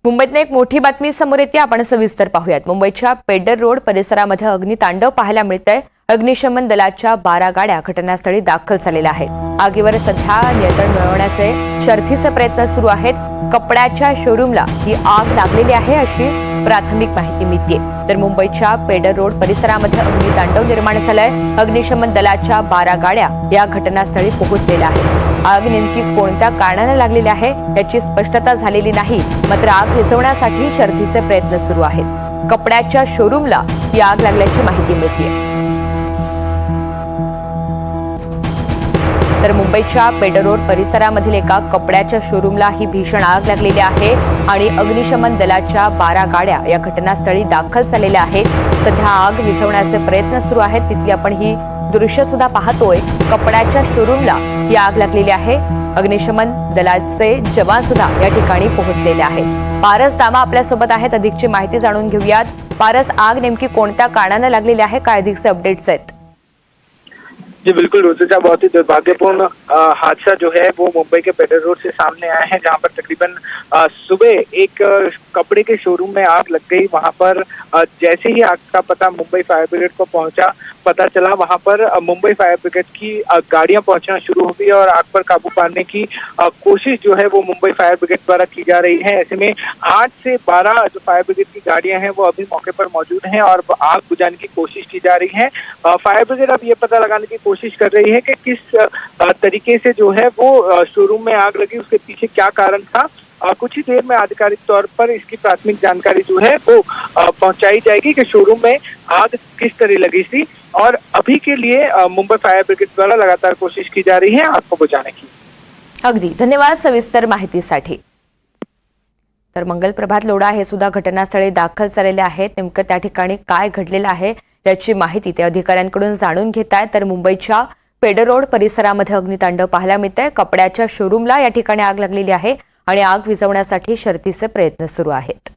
मुंबईतनं एक मोठी बातमी समोर येते, आपण सविस्तर पाहूयात। मुंबईच्या पेडर रोड परिसरामध्ये अग्नितांडव पाहायला मिळतंय। अग्निशमन दलाच्या 12 गाड्या घटनास्थळी दाखल झालेल्या आहेत। आगीवर सध्या नियंत्रण मिळवण्याचे शर्थीचे प्रयत्न सुरू आहेत। कपड्याच्या शोरूमला ही आग लागलेली आहे अशी प्राथमिक माहिती मिळते। तर मुंबईच्या पेडर रोड परिसरामध्ये अग्नितांडव निर्माण झालंय। अग्निशमन दलाच्या 12 गाड्या या घटनास्थळी पोहोचलेल्या आहेत। आग नेमकी कोणत्या कारणाने लागलेली आहे याची स्पष्टता झालेली नाही, मात्र आग विझवण्यासाठी शर्थीचे प्रयत्न सुरू आहेत। कपड्याच्या शोरूमला ही आग लागल्याची माहिती मिळते। तर मुंबईच्या पेडर रोड परिसरामधील एका कपड्याच्या शोरूमला ही भीषण आग लागलेली आहे आणि अग्निशमन दलाच्या 12 गाड्या या घटनास्थळी दाखल झालेल्या आहेत। सध्या आग विझवण्याचे प्रयत्न सुरू आहेत। तिथली आपण ही दृश्य सुद्धा पाहतोय। कपड्याच्या शोरूमला ही आग लागलेली आहे। अग्निशमन दलाचे जवान सुद्धा या ठिकाणी पोहोचलेले आहेत। पारस दामा आपल्यासोबत आहेत, अधिकची माहिती जाणून घेऊयात। पारस, आग नेमकी कोणत्या कारणाने लागलेली आहे, काय अधिकचे अपडेट्स आहेत? जी बिल्कुल रुचिका, बहुत ही दुर्भाग्यपूर्ण हादसा जो है वो मुंबई के पेडर रोड से सामने आया है, जहां पर तकरीबन सुबह एक कपड़े के शोरूम में आग लग गई। वहां पर जैसे ही आग का पता मुंबई फायर ब्रिगेड को पता चला, वहां पर मुंबई फायर ब्रिगेड की गाड़ियां पहुंचना शुरू हो गई और आग पर काबू पाने की कोशिश जो है वो मुंबई फायर ब्रिगेड द्वारा की जा रही है। ऐसे में 8 से 12 जो फायर ब्रिगेड की गाड़ियां हैं वो अभी मौके पर मौजूद हैं और आग बुझाने की कोशिश की जा रही है। फायर ब्रिगेड अब ये पता लगाने की कोशिश कर रही है कि किस तरीके से जो है वो शोरूम में आग लगी, उसके पीछे क्या कारण था। कुछ ही देर में आधिकारिक तौर पर इसकी प्राथमिक जानकारी जो है वो पहुंचाई जाएगी कि शोरूम में आग किस तरह लगी थी। और अभी के लिए मुंबई फायर ब्रिगेड द्वारा लगातार कोशिश की जा रही है आग को बुझाने की। अगदी धन्यवाद सविस्तर माहितीसाठी। तर मंगल प्रभात लोढा हे सुद्धा घटनास्थळी दाखल झालेले आहेत। नेमकं त्या ठिकाणी काय घडलेलं आहे याची माहिती ते अधिकाऱ्यांकडून जाणून घेत आहेत। तर मुंबईच्या पेडर रोड परिसरामध्ये अग्नितांडव पाहायला मिळतंय। कपड्याच्या शोरूमला या ठिकाणी आग लागलेली आहे आणि आग विझवण्यासाठी शर्थीचे प्रयत्न सुरू आहेत।